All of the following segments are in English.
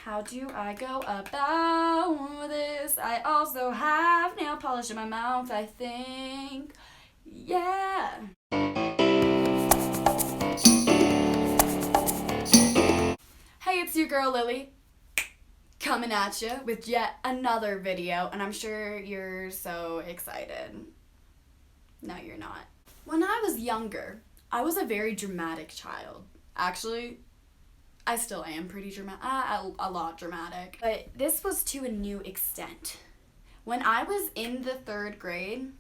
How do I go about this? I also have nail polish in my mouth, I think. Yeah. Hey, it's your girl Lily, coming at you with yet another video, and I'm sure you're so excited. No, you're not. When I was younger, I was a very dramatic child. Actually, I still am pretty dramatic, a lot dramatic. But this was to a new extent. When I was in the 3rd grade,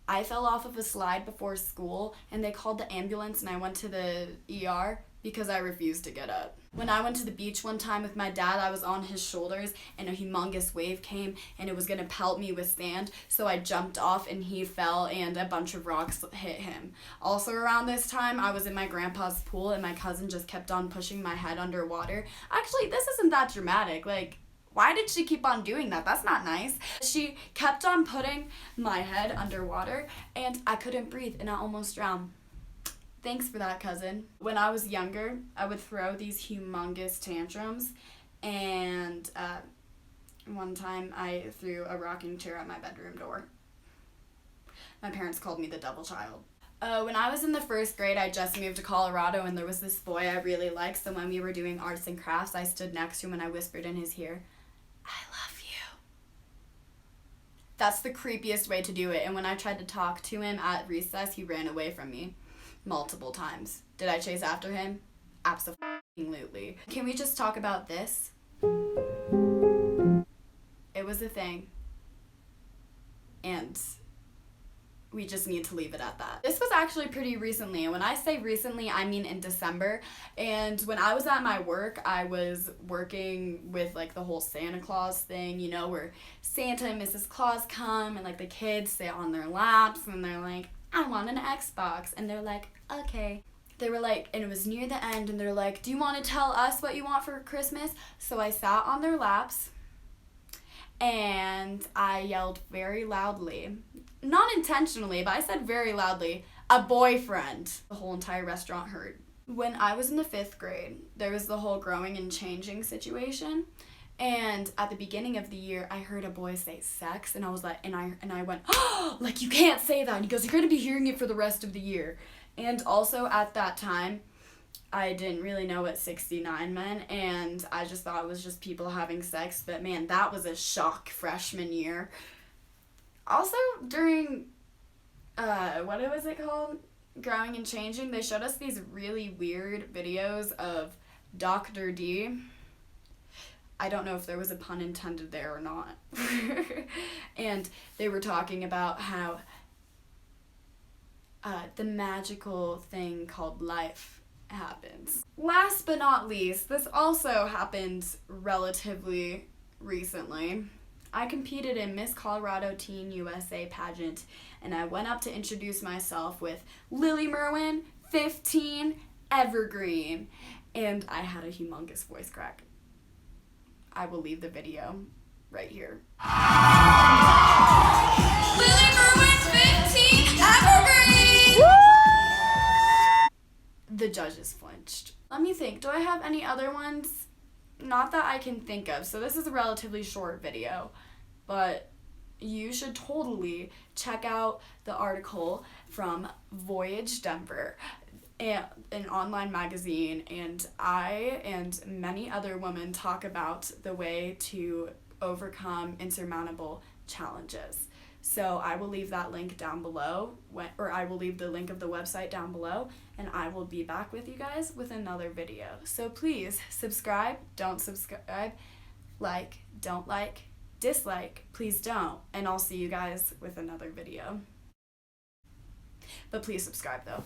I fell off of a slide before school and they called the ambulance and I went to the ER because I refused to get up. When I went to the beach one time with my dad, I was on his shoulders and a humongous wave came and it was gonna pelt me with sand, so I jumped off and he fell and a bunch of rocks hit him. Also around this time, I was in my grandpa's pool and my cousin just kept on pushing my head underwater. Actually, this isn't that dramatic. Like, why did she keep on doing that? That's not nice. She kept on putting my head underwater and I couldn't breathe and I almost drowned. Thanks for that, cousin. When I was younger, I would throw these humongous tantrums, and one time I threw a rocking chair at my bedroom door. My parents called me the devil child. When I was in the 1st grade, I just moved to Colorado, and there was this boy I really liked, so when we were doing arts and crafts, I stood next to him and I whispered in his ear, "I love you." That's the creepiest way to do it, and when I tried to talk to him at recess, he ran away from me. Multiple times. Did I chase after him? Absolutely. Can we just talk about this? It was a thing. And we just need to leave it at that. This was actually pretty recently, and when I say recently, I mean in December. And when I was at my work, I was working with like the whole Santa Claus thing, you know, where Santa and Mrs. Claus come and like the kids sit on their laps and they're like, "I want an Xbox," and they're like, "Okay." They were like, and it was near the end, and they're like, "Do you want to tell us what you want for Christmas?" So I sat on their laps, and I yelled very loudly, not intentionally, but I said very loudly, "A boyfriend." The whole entire restaurant heard. When I was in the 5th grade, there was the whole growing and changing situation. And at the beginning of the year, I heard a boy say sex, and I was like, and I went, "Oh, like you can't say that." And he goes, "You're going to be hearing it for the rest of the year." And also at that time, I didn't really know what 69 meant, and I just thought it was just people having sex. But man, that was a shock freshman year. Also, during, what was it called? Growing and Changing, they showed us these really weird videos of Dr. D. I don't know if there was a pun intended there or not. And they were talking about how the magical thing called life happens. Last but not least, this also happened relatively recently. I competed in Miss Colorado Teen USA pageant, and I went up to introduce myself with Lily Merwin, 15, Evergreen, and I had a humongous voice crack. I will leave the video right here. Lily Merwin, 15, Evergreen! Woo! The judges flinched. Let me think, do I have any other ones? Not that I can think of, so this is a relatively short video, but you should totally check out the article from Voyage Denver, an online magazine, and I and many other women talk about the way to overcome insurmountable challenges. So I will leave that link down below, or I will leave the link of the website down below, and I will be back with you guys with another video. So please subscribe, don't subscribe, like, don't like, dislike, please don't, and I'll see you guys with another video. But please subscribe though.